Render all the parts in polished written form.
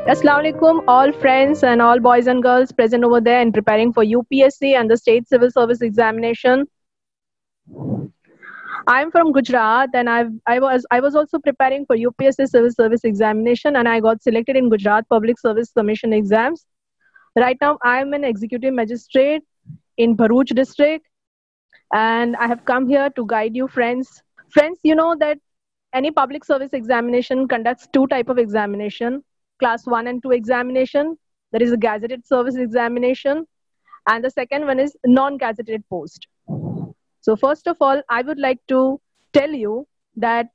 Assalamu alaikum, all friends and all boys and girls present over there and preparing for UPSC and the state civil service examination. I'm from Gujarat and I was also preparing for UPSC civil service examination and I got selected in Gujarat Public Service Commission exams. Right now I'm an executive magistrate in Bharuch district and I have come here to guide you friends. Friends, you know that any public service examination conducts two type of examination, class 1 and 2 examination. There is a gazetted service examination and the second one is non-gazetted post. So first of all, I would like to tell you that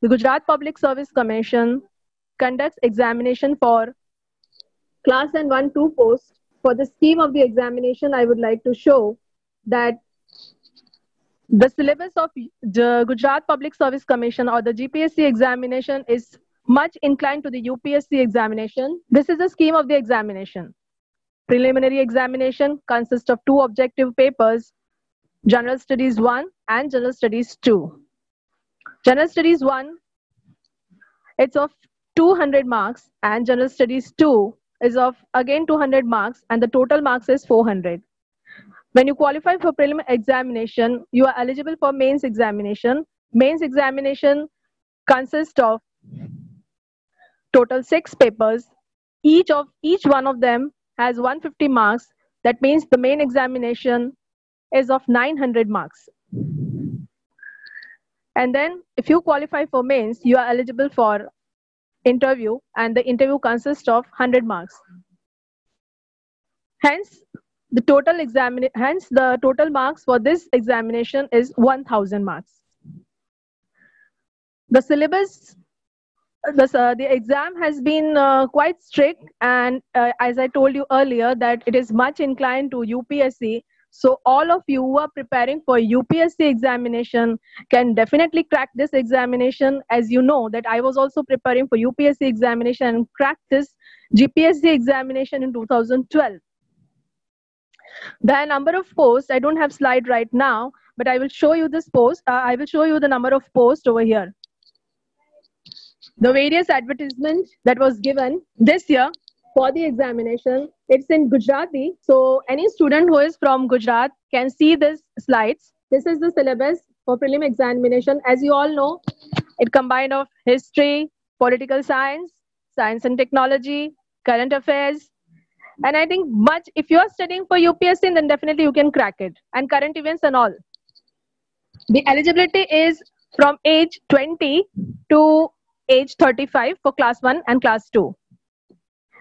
the Gujarat Public Service Commission conducts examination for class and 1-2 post. For the scheme of the examination, I would like to show that the syllabus of the Gujarat Public Service Commission or the GPSC examination is much inclined to the UPSC examination. This is the scheme of the examination. Preliminary examination consists of two objective papers, General Studies 1 and General Studies 2. General Studies 1, it's of 200 marks and General Studies 2 is of again 200 marks and the total marks is 400. When you qualify for preliminary examination, you are eligible for mains examination. Mains examination consists of total 6 papers. Each one of them has 150 marks. That means the main examination is of 900 marks. And then if you qualify for mains, you are eligible for interview and the interview consists of 100 marks. Hence, the total marks for this examination is 1000 marks. The syllabus, the exam has been quite strict and as I told you earlier that it is much inclined to UPSC. So all of you who are preparing for UPSC examination can definitely crack this examination. As you know that I was also preparing for UPSC examination and cracked this GPSC examination in 2012. The number of posts, I don't have slide right now, but I will show you this post. I will show you the number of posts over here. The various advertisements that was given this year for the examination, it's in Gujarati. So any student who is from Gujarat can see these slides. This is the syllabus for prelim examination. As you all know, it combined of history, political science, science and technology, current affairs, and I think if you are studying for UPSC, then definitely you can crack it. And current events and all. The eligibility is from age 20 to age 35 for class 1 and class 2.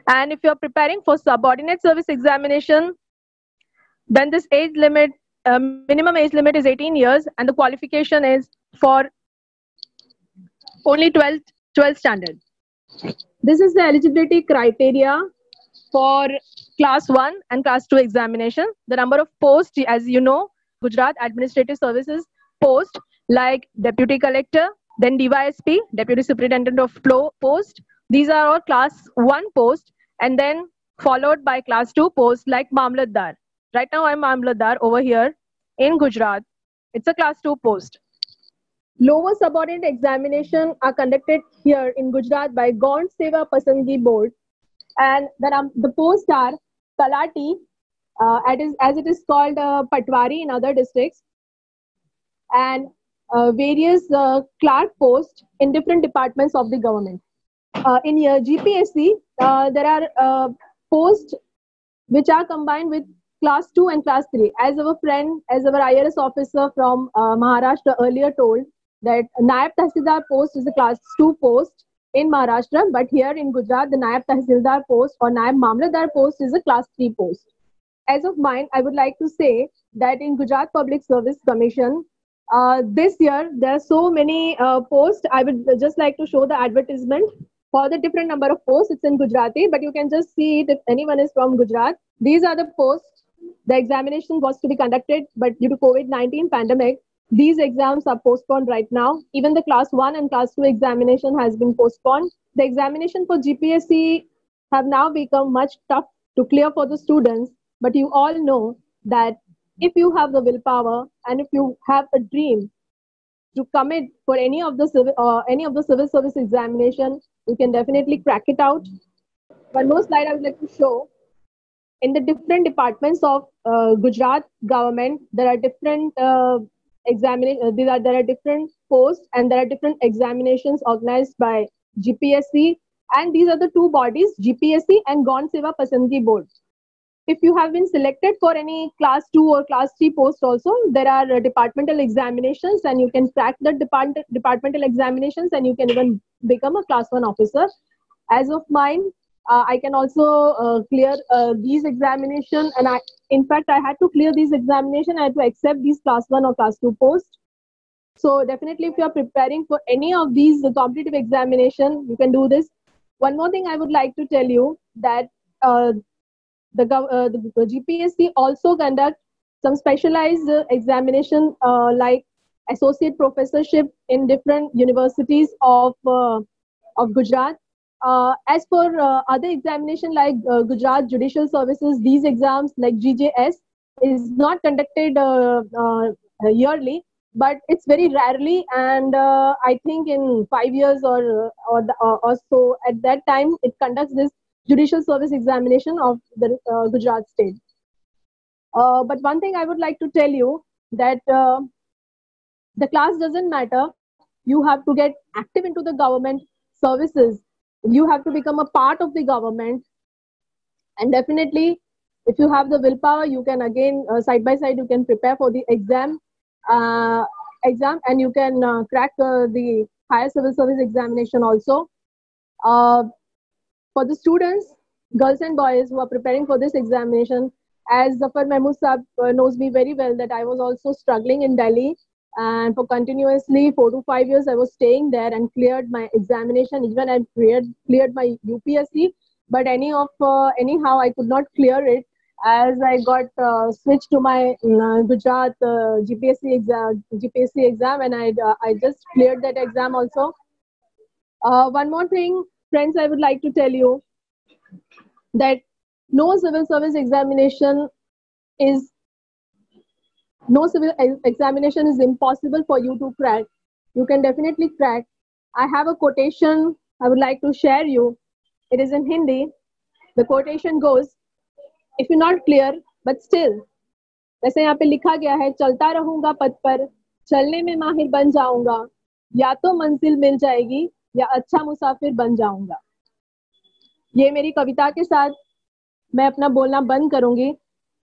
And if you are preparing for subordinate service examination, then this age limit, minimum age limit is 18 years and the qualification is for only 12th standard. This is the eligibility criteria for class 1 and class 2 examination. The number of posts, as you know, Gujarat Administrative Services post like Deputy Collector, then DYSP, Deputy Superintendent of Post. These are all class 1 post and then followed by class 2 posts like Mamlatdar. Right now I'm Mamlatdar over here in Gujarat. It's a class 2 post. Lower subordinate examination are conducted here in Gujarat by Gaun Seva Pasandgi Board. And the posts are Talati, as it is called Patwari in other districts, and various clerk posts in different departments of the government. In here, GPSC, there are posts which are combined with class 2 and class 3. As our IRS officer from Maharashtra earlier told, that Naib Tahsildar post is a class 2 post in Maharashtra, but here in Gujarat, the Naib Tahsildar post or Naib Mamlatdar post is a class 3 post. As of mine, I would like to say that in Gujarat Public Service Commission, this year, there are so many posts. I would just like to show the advertisement for the different number of posts. It's in Gujarati, but you can just see it if anyone is from Gujarat. These are the posts. The examination was to be conducted, but due to COVID-19 pandemic, these exams are postponed right now. Even the class 1 and class 2 examination has been postponed. The examination for GPSC have now become much tough to clear for the students. But you all know that if you have the willpower and if you have a dream to commit for any of the civil service examination, you can definitely crack it out. one more slide I would like to show. In the different departments of Gujarat government, there are different there are different posts and there are different examinations organized by GPSC, and these are the two bodies, GPSC and Gaun Seva Pasandgi Board. If you have been selected for any class 2 or class 3 post also, there are departmental examinations and you can crack the departmental examinations and you can even become a class 1 officer. As of mine, I can also clear these examination, and in fact, I had to clear these examination. I had to accept these class 1 or class 2 posts. So definitely, if you are preparing for any of these competitive examination, you can do this. One more thing I would like to tell you that the GPSC also conduct some specialized examination like associate professorship in different universities of Gujarat. As for other examination like Gujarat Judicial Services, these exams like GJS is not conducted yearly, but it's very rarely, and I think in 5 years or so at that time it conducts this judicial service examination of the Gujarat state. But one thing I would like to tell you that the class doesn't matter. You have to get active into the government services. You have to become a part of the government, and definitely if you have the willpower, you can again side by side you can prepare for the exam and you can crack the higher civil service examination also. For the students, girls and boys who are preparing for this examination, as Zafar Mahmood Saab knows me very well, that I was also struggling in Delhi, and for continuously 4 to 5 years I was staying there and cleared my examination. Even I cleared my UPSC, but anyhow I could not clear it as I got switched to my Gujarat GPSC exam, and I just cleared that exam also. One more thing, friends, I would like to tell you that no civil examination is impossible for you to crack. You can definitely crack. I have a quotation I would like to share you. It is in Hindi. The quotation goes, if you're not clear, but still, वैसे यहाँ पे लिखा गया है, चलता रहूंगा पथ पर, चलने में माहिर बन जाऊंगा, या तो मंजिल मिल जाएगी या अच्छा मुसाफिर बन जाऊंगा. ये मेरी कविता के साथ मैं अपना बोलना बंद करूंगी.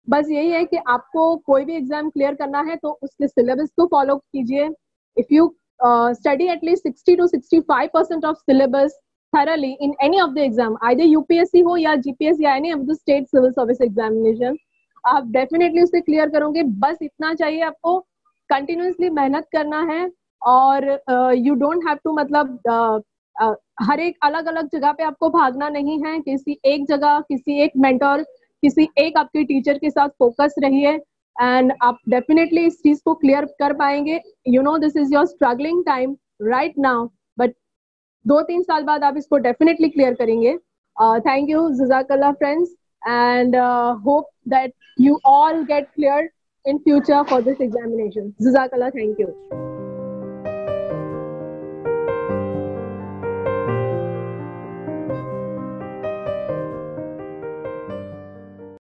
बस यही है कि आपको कोई भी एग्जाम क्लियर करना है तो उसके सिलेबस को फॉलो कीजिए. If you study at least 60 to 65% of syllabus thoroughly in any of the exam, either UPSC हो या GPS या any of the state civil service examination, आप डेफिनेटली उसे क्लियर करोगे. बस इतना चाहिए आपको, कंटिन्यूसली मेहनत करना है और यू डोंट हैव टू मतलब हर एक अलग अलग जगह पे आपको भागना नहीं है. किसी एक जगह, किसी एक मेंटर, किसी एक आपके टीचर के साथ फोकस रहिए एंड आप डेफिनेटली इस चीज को क्लियर कर पाएंगे. You know this is your struggling time right now, but 2-3 साल बाद आप इसको डेफिनेटली क्लियर करेंगे. थैंक यू, जज़ाकल्लाह friends, and hope that you all get cleared in future for this examination. Jazakallah, thank you.